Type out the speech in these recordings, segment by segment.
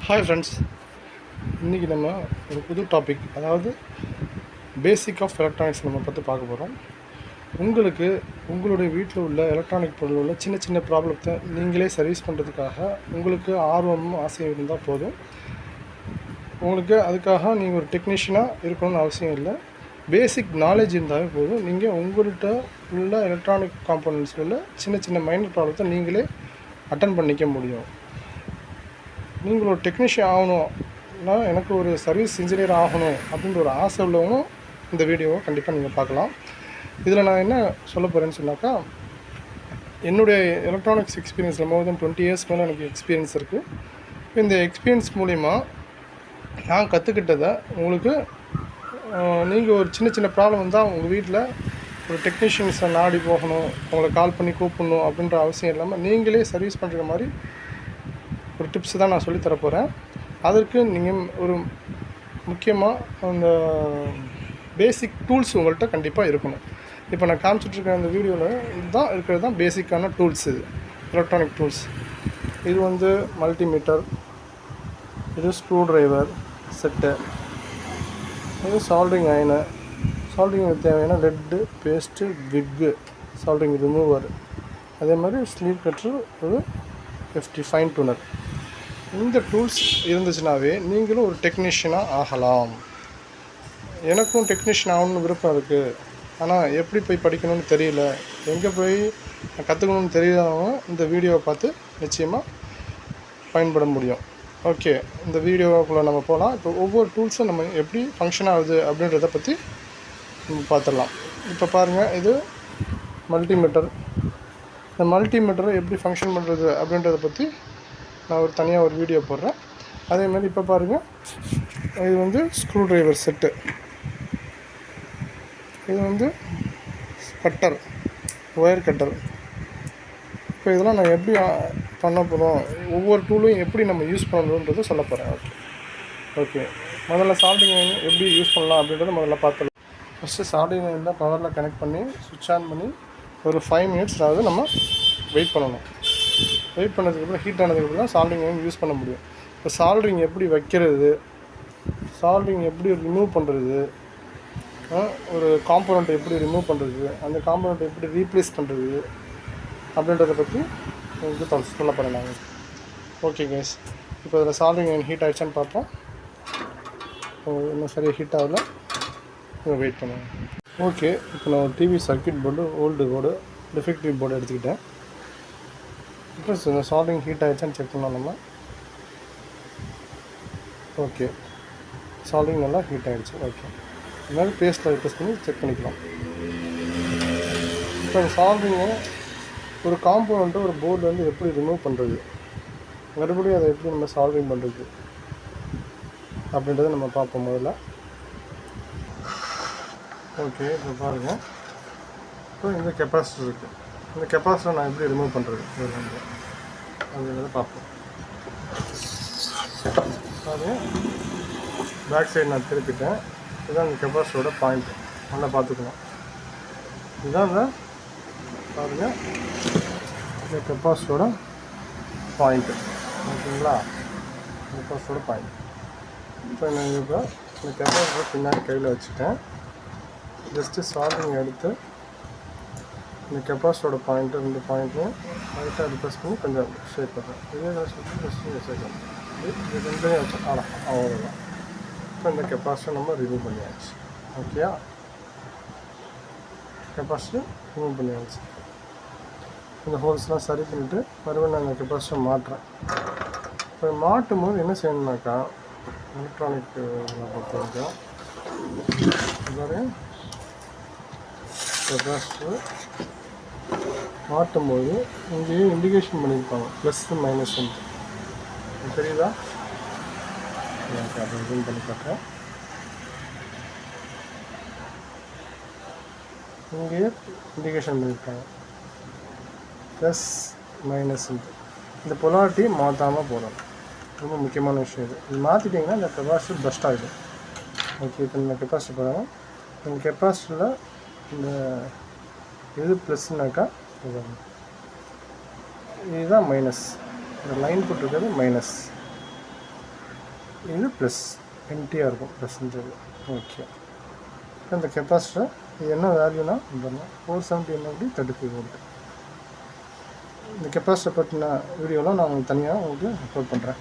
Hi friends, இன்றைக்கி நம்ம ஒரு புது டாபிக், அதாவது பேசிக் ஆஃப் எலக்ட்ரானிக்ஸ் நம்ம பற்றி பார்க்க போகிறோம். உங்களுக்கு உங்களுடைய வீட்டில் உள்ள எலக்ட்ரானிக் பொருள் உள்ள சின்ன சின்ன ப்ராப்ளத்தை நீங்களே சர்வீஸ் பண்ணுறதுக்காக உங்களுக்கு ஆர்வமும் ஆசையும் இருந்தால் போதும். உங்களுக்கு அதுக்காக நீங்கள் ஒரு டெக்னீஷியனாக இருக்கணும்னு அவசியம் இல்லை. பேசிக் நாலேஜ் இருந்தாலே போதும். நீங்கள் உங்கள்கிட்ட உள்ள எலக்ட்ரானிக் காம்போனன்ட்ஸில் உள்ள சின்ன சின்ன மைனர் ப்ராப்ளத்தை நீங்களே அட்டன் பண்ணிக்க முடியும். நீங்கள் ஒரு டெக்னீஷியன் ஆகணும்னா, எனக்கு ஒரு சர்வீஸ் இன்ஜினியர் ஆகணும் அப்படின்ற ஒரு ஆசை உள்ளவங்களும் இந்த வீடியோவை கண்டிப்பாக நீங்கள் பார்க்கலாம். இதில் நான் என்ன சொல்ல போகிறேன்னு சொன்னாக்கா, என்னுடைய எலக்ட்ரானிக்ஸ் எக்ஸ்பீரியன்ஸில் மோர் தென் 20 இயர்ஸ் மேலே எனக்கு எக்ஸ்பீரியன்ஸ் இருக்குது. இந்த எக்ஸ்பீரியன்ஸ் மூலிமா நான் கற்றுக்கிட்டதை உங்களுக்கு நீங்கள் ஒரு சின்ன சின்ன ப்ராப்ளம் வந்தால் உங்கள் வீட்டில் ஒரு டெக்னீஷியன்ஸை நாடி போகணும், உங்களை கால் பண்ணி கூப்பிடணும் அப்படின்ற அவசியம் இல்லாமல் நீங்களே சர்வீஸ் பண்ணுற மாதிரி ஒரு டிப்ஸ் தான் நான் சொல்லித்தர போகிறேன். அதற்கு நீங்கள் ஒரு முக்கியமாக அந்த பேசிக் டூல்ஸ் உங்கள்கிட்ட கண்டிப்பாக இருக்கணும். இப்போ நான் காமிச்சிட்ருக்க அந்த வீடியோவில் இதுதான் இருக்கிறது தான் பேசிக்கான டூல்ஸ். இது எலக்ட்ரானிக் டூல்ஸ். இது மல்டிமீட்டர், இது ஸ்க்ரூ ட்ரைவர் செட்டு, இது சால்ட்ரிங் அயனு, சால்ட்ரிங் தேவையான லெட்டு, பேஸ்ட்டு, விக்கு, சால்ட்ரிங் ரிமூவர், அதே மாதிரி ஸ்லீவ் கட்டர், ஒரு FT ஃபைன் டூனர். இந்த டூல்ஸ் இருந்துச்சுனாவே நீங்களும் ஒரு டெக்னீஷியனாக ஆகலாம். எனக்கும் டெக்னீஷியன் ஆகணும்னு விருப்பம் இருக்குது. ஆனால் எப்படி போய் படிக்கணும்னு தெரியல, எங்கே போய் கற்றுக்கணும்னு தெரியாதவங்க இந்த வீடியோவை பார்த்து நிச்சயமாக பயன்பட முடியும். ஓகே, இந்த வீடியோக்குள்ளே நம்ம போகலாம். இப்போ ஒவ்வொரு டூல்ஸும் நம்ம எப்படி ஃபங்க்ஷன் ஆகுது அப்படின்றத பற்றி நம்ம பார்த்துடலாம். இப்போ பாருங்கள், இது மல்டிமீட்டர். இந்த மல்டிமீட்டரை எப்படி ஃபங்க்ஷன் பண்ணுறது அப்படின்றத பற்றி நான் தனியாக ஒரு வீடியோ போடுறேன். அதே மாதிரி இப்போ பாருங்கள், இது ஸ்க்ரூ ட்ரைவர் செட்டு, இது கட்டர், ஒயர் கட்டர். இப்போ இதெல்லாம் நான் எப்படி பண்ண போகிறோம், ஒவ்வொரு டூலையும் எப்படி நம்ம யூஸ் பண்ணணுன்றதை சொல்ல போகிறேன். ஓகே, முதல்ல சால்ட்ரிங் அயன் எப்படி யூஸ் பண்ணலாம் அப்படின்றத முதல்ல பார்த்துக்கலாம். ஃபஸ்ட்டு சால்ட்ரிங் அயன் தான் பவரில் கனெக்ட் பண்ணி சுவிட்ச் ஆன் பண்ணி ஒரு 5 மினிட்ஸ் நம்ம வெயிட் பண்ணணும். வெயிட் பண்ணதுக்கப்புறம் ஹீட் ஆனதுக்கப்புறம் தான் சால்ட்ரிங் அயன் யூஸ் பண்ண முடியும். இப்போ சால்ட்ரிங் எப்படி வைக்கிறது, சால்ட்ரிங் எப்படி ரிமூவ் பண்ணுறது, ஒரு காம்போனண்ட் எப்படி ரிமூவ் பண்ணுறது, அந்த காம்போனண்ட் எப்படி ரீப்ளேஸ் பண்ணுறது அப்படின்றத பற்றி உங்களுக்கு சொல்ல போகிறேன் நாங்கள். ஓகே கைஸ், இப்போ அதில் சால்ட்ரிங் அயன் ஹீட் ஆகிடுச்சான்னு பார்ப்போம். இன்னும் சரியாக ஹீட் ஆகலை, நீங்கள் வெயிட் பண்ணுங்கள். ஓகே, இப்போ நான் ஒரு TV circuit board, old board, defective board எடுத்துக்கிட்டேன். இப்போ சால்ட்ரிங் ஹீட் ஆகிடுச்சான்னு செக் பண்ணலாம் நம்ம. ஓகே, சால்ட்ரிங் நல்லா ஹீட் ஆகிடுச்சு. ஓகே, இது மாதிரி பேஸ்ட்டில் ரிப்ளேஸ் பண்ணி செக் பண்ணிக்கலாம். இப்போ சால்ட்ரிங்கை ஒரு காம்போனண்ட்டு ஒரு போர்டு எப்படி ரிமூவ் பண்ணுறது, மறுபடியும் அதை எப்படி நம்ம சால்ட்ரிங் பண்ணுறது அப்படின்றத நம்ம பார்ப்போம் முதல்ல. ஓகே, இப்போ பாருங்கள், இப்போ இந்த கெப்பாசிட்டர் இருக்குது. இந்த கெப்பாசிட்டரை நான் எப்படி ரிமூவ் பண்ணுறது அப்படின்றத பார்ப்போம். அது பேக் சைடு நான் திருப்பிட்டேன். இதுதான் இந்த கெப்பாசிட்டரோட பாயிண்ட்டு, நல்லா பார்த்துக்கணும். இதுதான் இந்த பாருங்கள், இந்த கெப்பாசிட்டரோட பாயிண்ட்டு. ஓகேங்களா, கெப்பாசிட்டரோட பாயிண்ட். இப்போ நான் இப்போ இந்த கெப்பாசிட்டரை பின்னாடி கையில் வச்சுட்டேன். ஜஸ்ட்டு சால்ட்ரிங் எடுத்து இந்த கெப்பாசிட்டரோட பாயிண்ட்டு, ரெண்டு பாயிண்ட்டும் லைட்டாக ரிப்ளேஸ் பண்ணி கொஞ்சம் ஷேக் பண்ணுறேன். இதே ஜஸ்ட்டு ஷேக் பண்ணுறேன். இது ரெண்டையும் வச்சு அவ்வளோதான். இப்போ இந்த கெப்பாசிட்டர் நம்ம ரிமூவ் பண்ணியாச்சு. ஓகேயா, கெப்பாசிட்டர் ரிமூவ் பண்ணியாச்சு. இந்த ஹோல்ஸ்லாம் சரி பண்ணிவிட்டு மறுபடியும் நான் இந்த கெப்பாசிட்டர் மாட்டுறேன். இப்போ மாட்டும் போது என்ன செய்யணுன்னாக்கா, எலக்ட்ரானிக் பொறுத்தவரைக்கும் கெப்பாசிட்டர் மாட்டும்போது இங்கேயே இண்டிகேஷன் பண்ணியிருப்பாங்க, ப்ளஸ் மைனஸ் தெரியுதா? எனக்கு அதை ஜூம் பண்ணி பார்க்குறேன். இங்கேயே இண்டிகேஷன் பண்ணியிருக்காங்க, ப்ளஸ் மைனஸ். இந்த பொலாரிட்டி மாற்றாமல் போகணும், ரொம்ப முக்கியமான விஷயம் இது. இது மாற்றிட்டிங்கன்னா இந்த கெப்பாசிட்டர் பஸ்ட் ஆகிடும். ஓகே, இப்போ இந்த கெப்பாசிட்டர் பாருங்கள். இந்த கெப்பாசிட்டரில் இந்த இது ப்ளஸ்னாக்கா இதுதான் மைனஸ். இந்த லைன் போட்டிருக்கிறது மைனஸ். இது ப்ளஸ் எம்டியாக இருக்கும் ப்ளஸ்ன்றது. ஓகே, இப்போ இந்த கெப்பாசிட்டர் இது என்ன வேல்யூனா இந்த 470 mAh 35 volt. இந்த கெப்பாசிட்டர் பற்றின வீடியோலாம் நான் உங்களுக்கு தனியாக உங்களுக்கு அப்லோட் பண்ணுறேன்.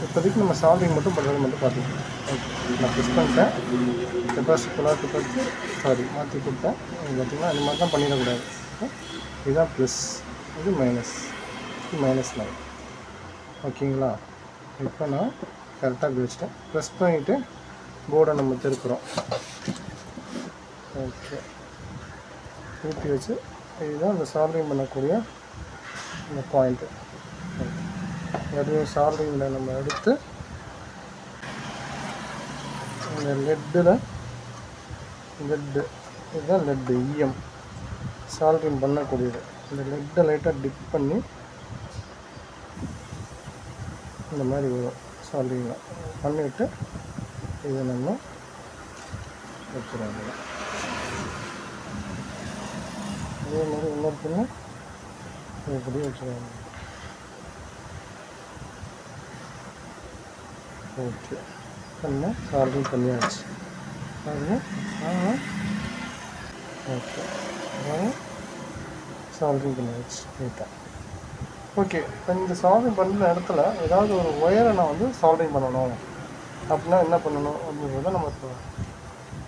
இப்போதைக்கு நம்ம சால்விங் மட்டும் பண்ணுறது மட்டும் பார்த்துக்கலாம். ஓகே, நான் ப்ரெஸ் பண்ணிட்டேன். கெப்பாசிட்டர் பொலாரிட்டி பார்த்து மாற்றி கொடுத்தேன். அது பார்த்திங்கன்னா இந்த மாதிரி தான் பண்ணிடக்கூடாது. இதுதான் ப்ளஸ், இது மைனஸ், இது மைனஸ் லைன். ஓகேங்களா? இப்போ நான் கரெக்டாக வச்சுட்டேன். ப்ரெஸ் பண்ணிவிட்டு போர்டை நம்ம திருப்புறோம். ஓகே, திருப்பி வச்சு இதுதான் இந்த சால்விங் பண்ணக்கூடிய இந்த பாயிண்ட்டு. மறுபடியும் சால்விங்கில் நம்ம எடுத்து இந்த லெட்டில் இதுதான் லெட்டு இஎம் சால்விங் பண்ணக்கூடியது. இந்த லெட்டை லைட்டாக டிப் பண்ணி இந்த மாதிரி வரும். சால்விங்கில் பண்ணிவிட்டு இதை நம்ம வச்சுருவோம். அதே மாதிரி இன்னொரு பின்னு இப்படி வச்சுருவாங்க. ஓகே, நம்ம சால்விங் பண்ணியாச்சு. பாருங்க, ஓகே, சால்விங் பண்ணியாச்சு நீட்டாக. ஓகே, இப்போ இந்த சால்விங் பண்ணுற இடத்துல ஏதாவது ஒரு ஒயரை நான் வந்து சால்விங் பண்ணணும் அப்படின்னா என்ன பண்ணணும் அப்படின்றத நம்ம இப்போ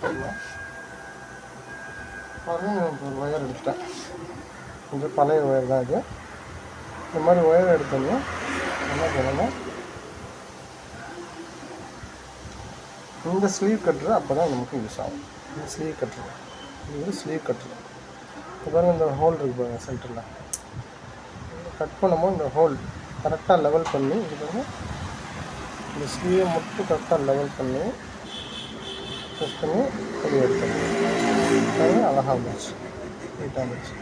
பாருங்க. இப்போ ஒரு ஒயர் எடுத்துட்டேன். கொஞ்சம் பழைய ஒயர் தான் இது. இந்த மாதிரி ஒயர் எடுத்தோம்னா என்ன பண்ணணும், இந்த ஸ்லீவ் கட்டுற அப்போ தான் நமக்கு யூஸ் ஆகும். இந்த ஸ்லீவ் கட்டுற இது ஸ்லீவ் கட்டுற. இப்போ பாருங்கள், இந்த ஹோல் இருக்குது பாருங்கள் சென்டரில். கட் பண்ணும்போது இந்த ஹோல் கரெக்டாக லெவல் பண்ணி இது பாருங்கள், இந்த ஸ்லீவை மட்டும் கரெக்டாக லெவல் பண்ணி ப்ரெஸ் பண்ணி வெளியே எடுத்துடணும். அழகாக இருந்துச்சு, நீட்டாக இருந்துச்சு.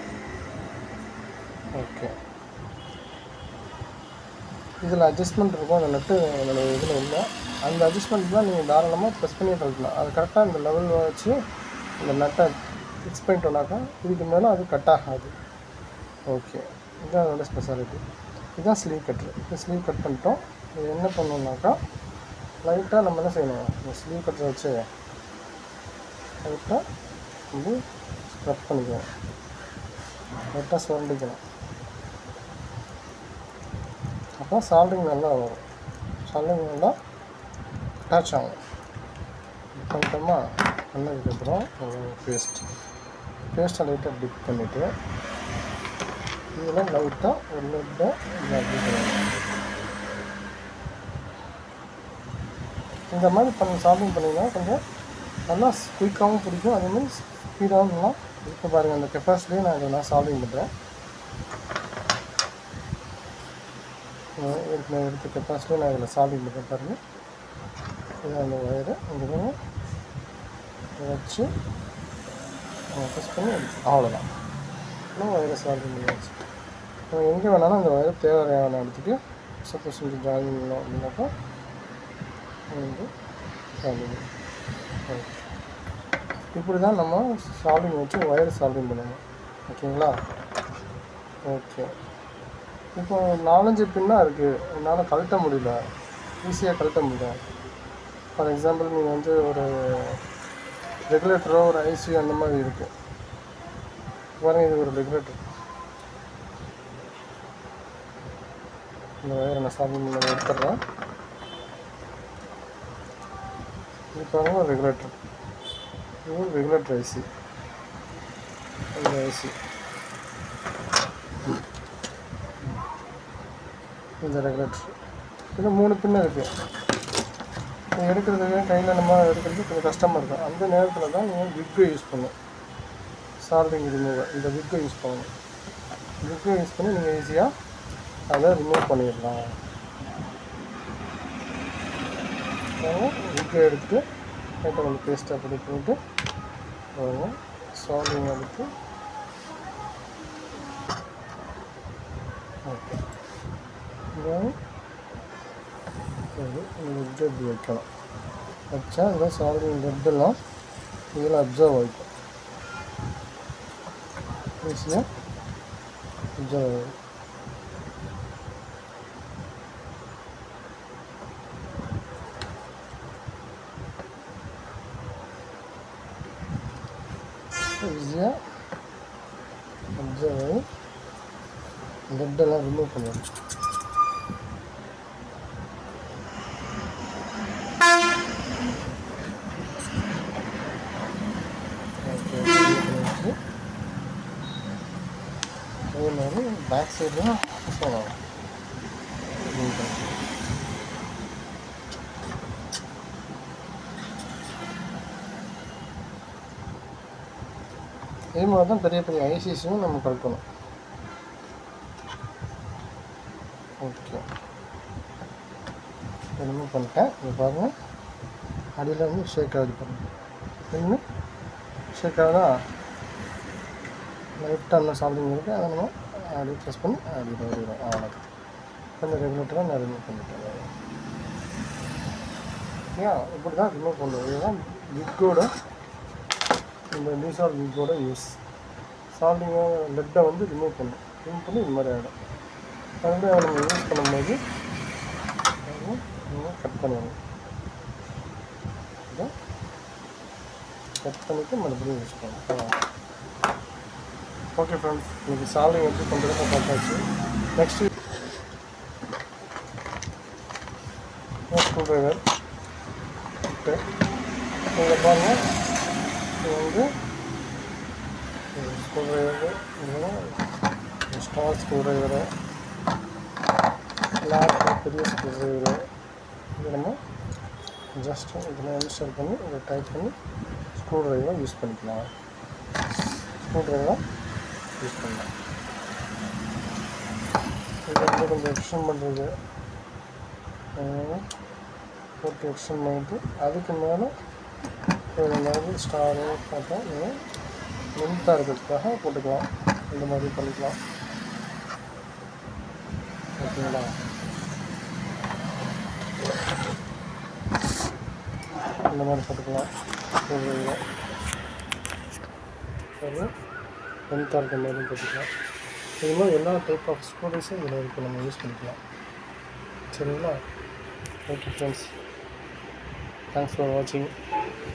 ஓகே, இதில் அட்ஜஸ்ட்மெண்ட் இருக்கும். அந்த நட்டு என்னோடய இதில் இல்லை. அந்த அட்ஜஸ்ட்மெண்ட் தான் நீங்கள் தாராளமாக ப்ரெஸ் பண்ணி கழட்டலாம். அது கரெக்டாக இந்த லெவல் வச்சு இந்த நட்டை ஃபிக்ஸ் பண்ணிட்டோம்னாக்கா இதுக்கு மேலே அது கட் ஆகாது. ஓகே, இதுதான் அதோட ஸ்பெஷாலிட்டி. இதுதான் ஸ்லீவ் கட்ரு. இப்போ ஸ்லீவ் கட் பண்ணிட்டோம். இது என்ன பண்ணணுன்னாக்கா லைட்டாக நம்ம என்ன செய்யணும், இந்த ஸ்லீவ் கட்டரை வச்சு லைட்டாக வந்து ஸ்க்ரப் பண்ணிக்கணும். லைட்டாக சுரண்டிக்கணும். அப்போ சால்விங் நல்லா வரும். சால்விங் நல்லா அட்டாச் ஆகும். பண்ணிட்டோமா, பண்ணதுக்கப்புறம் பேஸ்ட்டை லைட்டாக டிப் பண்ணிவிட்டு இதில் லைட்டாக ஒரு லெட்டை இந்த மாதிரி சால்விங் பண்ணிங்கன்னா கொஞ்சம் நல்லா குயிக்காகவும் பிடிக்கும். அதேமாதிரி ஸ்பீடாகவும் நல்லா. இப்போ பாருங்கள், அந்த கெப்பாசிட்டியே நான் இதை சால்விங் பண்ணுறேன். ஏற்கனவே எடுத்த கெப்பாசிட்டியை நான் இதில் சால்விங் பண்ணுறேன். பாருங்கள், இதான் அந்த ஒயரை இங்கே வச்சு ப்ரெஸ் பண்ணி அவ்வளோதான். இன்னும் ஒயரை சால்விங் பண்ணியாச்சு. நம்ம எங்கே வேணாலும் அந்த ஒயரை தேவையான இடத்துக்கு சப்போஸ் செஞ்சு ஜாயின் பண்ணணும் அப்படின்னாக்கா வந்து சால்விங். இப்படி தான் நம்ம சால்விங் வச்சு ஒயர் சால்விங் பண்ணணும். ஓகேங்களா? ஓகே, இப்போ 4-5 பின்னாக இருக்குது. என்னால் கழட்ட முடியல, ஈஸியாக கழட்ட முடியல. ஃபார் எக்ஸாம்பிள் நீங்கள் வந்து ஒரு ரெகுலேட்டரோ ஒரு ஐசி அந்த மாதிரி இருக்குது பாருங்கள். இது ஒரு ரெகுலேட்டர். இந்த ஒயரை நான் சால்விங் பண்ணி எடுத்துடுறேன். இது பாருங்கள், ஒரு ரெகுலேட்டர். இது ஒரு ரெகுலேட்டர் ஐசி. இந்த ஐசி இந்த ரெகுலேட்டர். இது 3 பின்னு இருக்குது. நீங்கள் எடுக்கிறதுக்கு கையில் நம்ம எடுக்கிறது கொஞ்சம் கஷ்டமாக இருக்கும். அந்த நேரத்தில் தான் நீங்கள் விக்கை யூஸ் பண்ணணும். சால்விங் ரிமூவர் இந்த விக்கை யூஸ் பண்ணணும். விக்கை யூஸ் பண்ணி நீங்கள் ஈஸியாக அதை ரிமூவ் பண்ணிடலாம். விக்கை எடுத்து லைட்டாக கொஞ்சம் பேஸ்ட்டாக அப்படி பண்ணிவிட்டு சால்விங் எடுத்து ஓகே லெட் இப்படி வைக்கணும். வச்சா இந்த சால்விங் லெட்டெல்லாம் இதில் அப்சர்வ் ஆகிக்கும். ஈஸியாக அப்சர்வ் ஆகும். ஈஸியாக அப்சர்வ் லெட்டெல்லாம் ரிமூவ் பண்ணுவோம். ஓகே, அதே மாதிரி பேக் சைட்லாம் சொல்லலாம். இதே மாதிரி தான் பெரிய பெரிய ஐசிஸையும் நம்ம கழட்டணும். ஓகே, ரிமூவ் பண்ணிட்டேன். இது பாருங்கள், அடியில் வந்து ஷேக் ஆகுது பாருங்கள். இன்னும் ஷேக் ஆகுதா? லைட்டாக இன்னும் சால்விங் இருக்குது. அதை நம்ம அப்படி ப்ரெஸ் பண்ணி அப்படி வருகிறோம். அவ்வளோ கொஞ்சம் ரெகுலேட்டராக நான் ரிமூவ் பண்ணிட்டேன். ஏன் இப்படி தான் ரிமூவ் பண்ணுவோம். இதுதான் விக்கோட, இந்த லீசால் விக்கோட யூஸ். சால்விங்கை லெட்டை வந்து ரிமூவ் பண்ணி இது மாதிரி ஆகிடும். மறுபடியும் அதை நம்ம யூஸ் பண்ணும்போது கட் பண்ணுவோம். இதை கட் பண்ணிவிட்டு மறுபடியும் யூஸ் பண்ணுவோம். ஓகே ஃப்ரெண்ட்ஸ், இன்றைக்கி சால்விங் எப்படி பண்ணுறதை பார்த்தாச்சு. நெக்ஸ்ட்டு ஸ்க்ரூ ட்ரைவர் ஓகே, இங்கே பாருங்கள். இது வந்து screw driver, star screw driver, பெரிய ஸ்க்ரூ ட்ரைவரு. இது நம்ம ஜஸ்ட்டு இதில் இன்ஸ்டால் பண்ணி இதை டைப் பண்ணி ஸ்க்ரூ ட்ரைவராக யூஸ் பண்ணிக்கலாம். ஸ்க்ரூ ட்ரைவராக யூஸ் பண்ணலாம். இது வந்து கொஞ்சம் எக்ஸ்டெண்ட் பண்ணுறது, போட்டு எக்ஸ்டெண்ட் பண்ணிட்டு அதுக்கு மேலே ஒரு மாதிரி ஸ்டாரு பார்த்தா நீங்கள் லென்த்தாக இருக்கிறதுக்காக போட்டுக்கலாம். இந்த மாதிரி பண்ணிக்கலாம். ஓகேங்களா? இந்த மாதிரி போட்டுக்கலாம். ஒரு லென்த்தாக இருக்கிற மாதிரி போட்டுக்கலாம். இது மாதிரி எல்லா டைப் ஆஃப் ஸ்டோரேஜும் இதில் இருக்குது, நம்ம யூஸ் பண்ணிக்கலாம். சரிங்களா? ஓகே ஃப்ரெண்ட்ஸ், தேங்க்ஸ் ஃபார் வாட்சிங்.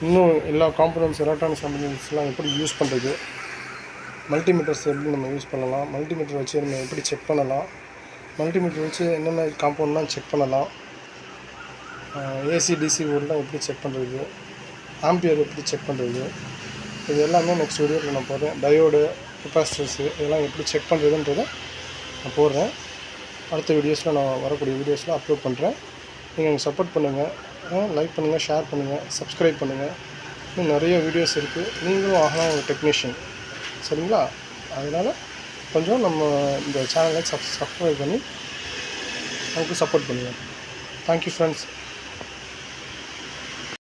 இன்னும் எல்லா காம்பனன்ட்ஸ், எலக்ட்ரானிக்ஸ் காம்பனன்ட்ஸ்லாம் எப்படி யூஸ் பண்ணுறது, மல்டிமீட்டர்ஸ் எப்படி நம்ம யூஸ் பண்ணலாம், மல்டிமீட்டர் வச்சு நம்ம எப்படி செக் பண்ணலாம், மல்டிமீட்டர் வச்சு என்னென்ன காம்பவுண்ட்லாம் செக் பண்ணலாம், ஏசி டிசி ஓடெலாம் எப்படி செக் பண்ணுறது, ஆம்பியர் எப்படி செக் பண்ணுறது, இது எல்லாமே நெக்ஸ்ட் வீடியோவில் நான் போடுறேன். டயோடு, கெப்பாசிட்டர்ஸு இதெல்லாம் எப்படி செக் பண்ணுறதுன்றதை நான் போடுறேன். அடுத்த வீடியோஸில் நான் வரக்கூடிய வீடியோஸில் அப்லோட் பண்ணுறேன். நீங்கள் எனக்கு சப்போர்ட் பண்ணுங்கள், லைக் பண்ணுங்கள், ஷேர் பண்ணுங்கள், சப்ஸ்கிரைப் பண்ணுங்கள். இன்னும் நிறைய வீடியோஸ் இருக்குது. நீங்களும் ஆகலாம் ஒரு டெக்னீஷியன். சரிங்களா? அதனால் கொஞ்சம் நம்ம இந்த சேனலை சப்ஸ்கிரைப் பண்ணி நமக்கு சப்போர்ட் பண்ணுங்கள். Thank you friends.